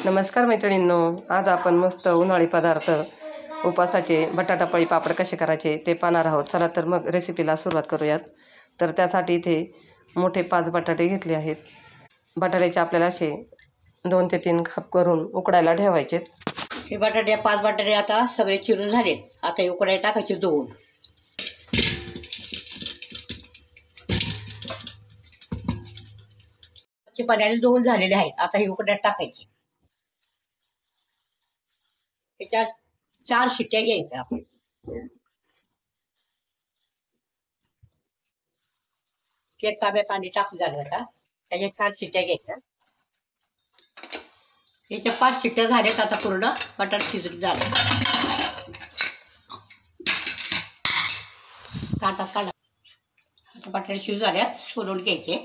नमस्कार मैत्रिणींनो, आज आपण मस्त उन्हाळी पदार्थ उपासाचे बटाटा पापड कसे करायचे ते पाहणार आहोत। चला तर मग रेसिपीला सुरुवात करूयात। तर त्यासाठी इथे मोठे 5 बटाटे घेतले आहेत। बटाट्याचे आपल्याला असे 2 ते 3 कप करून उकडायला ठेवायचे। हे बटाटे 5 बटाटे आता सगळे चिरून झालेत। आता हे उकडायला टाकायचे 2। पाण्याने धुवून झालेले आहेत। आता हे उकड्यात टाकायचे। त्याच्यात 4 शिट्ट्या घ्यायच्या आपण। एक तांब्या पाणी टाकून झालं आता त्याच्यात 4 शिट्ट्या घ्यायच्या। याच्या 5 शिट्ट्या झाल्यात। आता पूर्ण बटाटा शिजून झाले। काढा आता बटाटे शिजून झाल्यात, सोलून घ्यायचे।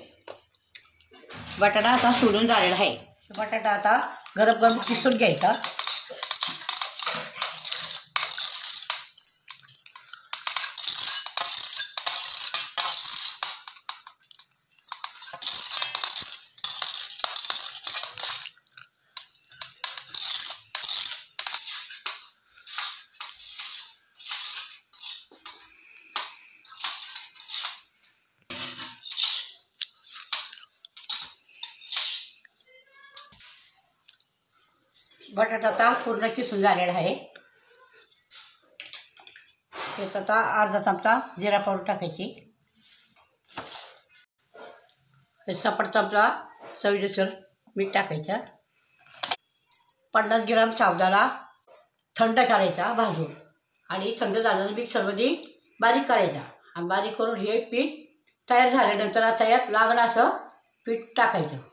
बटाटा आता सोलून झालेला आहे। बटाटा आता गरम गरम किसून घ्यायचा। बटाटा आता पूर्ण किसून झालेला आहे। त्यात आता अर्धा चमचा जिरा पावडर टाकायची। सपाट चमचा चवीनुसार मीठ टाकायचं। 50 ग्रॅम साबुदाणा थंड करायचा भाजून, आणि थंड झाल्यानंतर मिक्सरमध्ये बारीक करायचा। आणि बारीक करून हे पीठ तयार झाल्यानंतर आता यात लागलं असं पीठ टाकायचं।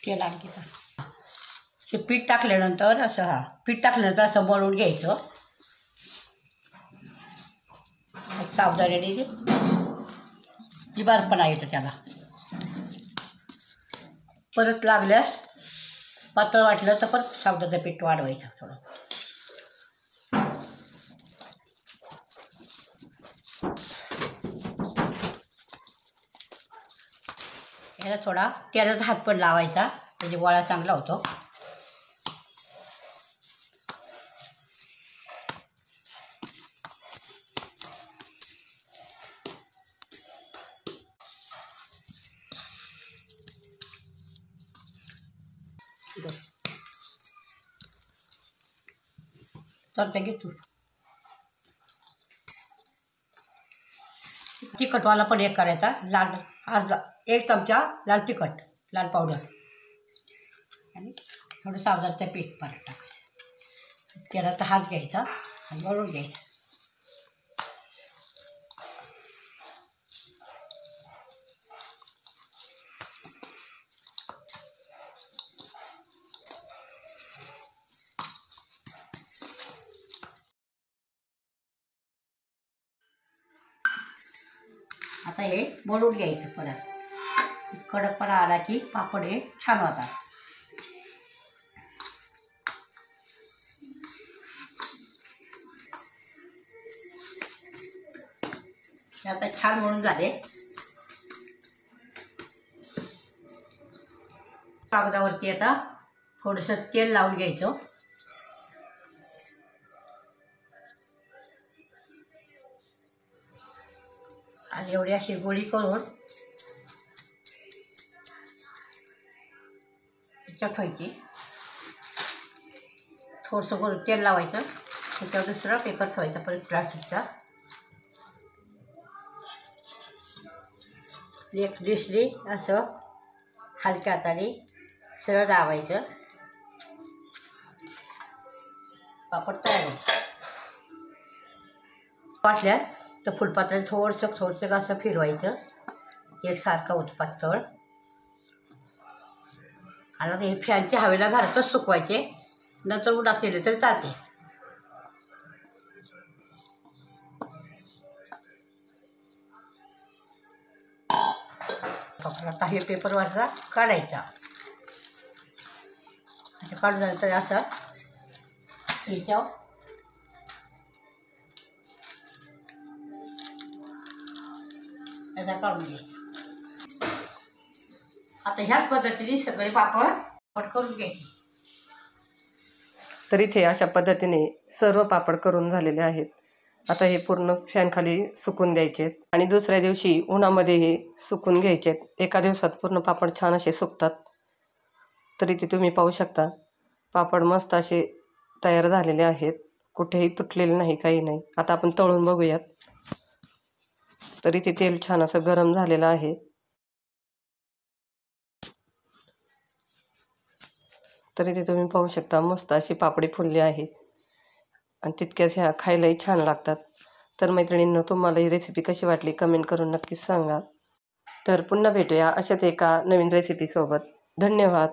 तेल आणखी हे पीठ टाकल्यानंतर असं मळून घ्यायचं। साबुदाण्याने जिबारपणा येतो त्याला। परत लागल्यास पातळ वाटलं तर परत साबुदाण्याचं पीठ वाढवायचं थोडं। याला थोडा तेलाचा हात पण लावायचा, म्हणजे गोळा चांगला होतो। चमचा घे तू। तिखटवाला पण एक करायचा, लाल 1 चमचा लाल तिखट, लाल पावडर, आणि थोडं साबुदाण्याचं पीठ परत टाकायचं। तेलाचा हात घ्यायचा आणि वळून घ्यायचा। आता हे मळून घ्यायचं। परत कडकपणा आला की पापड हे छान होतात। आता छान मळून झाले। कागदावरती आता थोडंसं तेल लावून घ्यायचं। आणि एवढी अशी गोळी करून ठेवायची। थोडंसं करून तेल लावायचं, त्याच्यावर दुसरा पेपर ठेवायचा परत प्लास्टिकचा। एक दिसली असं हलक्या हाताने सरळ दाबायचं, पापड तयार होईल। वाटल्यास तर फुलपात्राने थोडंसं असं फिरवायचं, एकसारखं होतं पातळ। आणि हे फॅनच्या हवेला घरातच सुकवायचे, नंतर उन्हात केले तरी चालते। आता हे पेपरवरचा काढायचा। काढून झालं तर असं याच्यावर याचा काढून घ्यायचा. आता ह्याच पद्धतीने सगळे पापड कट करून घ्यायचे. तर इथे अशा पद्धतीने सर्व पापड करून झालेले आहेत. आता हे पूर्ण फॅनखाली सुकून द्यायचे आणि दुसऱ्या दिवशी उन्हामध्ये हे सुकून घ्यायचे. एका दिवसात पूर्ण पापड छान असे सुकतात. तर इथे तुम्ही पाहू शकता पापड मस्त असे तयार झालेले आहेत. कुठेही तुटलेले नाही, काही नाही. आता आपण तळून बघूयात. तर इथे तेल छान असं गरम झालेलं आहे. तर इथे तुम्ही पाहू शकता मस्त अशी पापडी फुलली आहे आणि तितक्याच ह्या खायलाही छान लागतात. तर मैत्रिणींनो, तुम्हाला ही रेसिपी कशी वाटली कमेंट करून नक्कीच सांगा. तर पुन्हा भेटूया अशाच एका नवीन रेसिपीसोबत. धन्यवाद.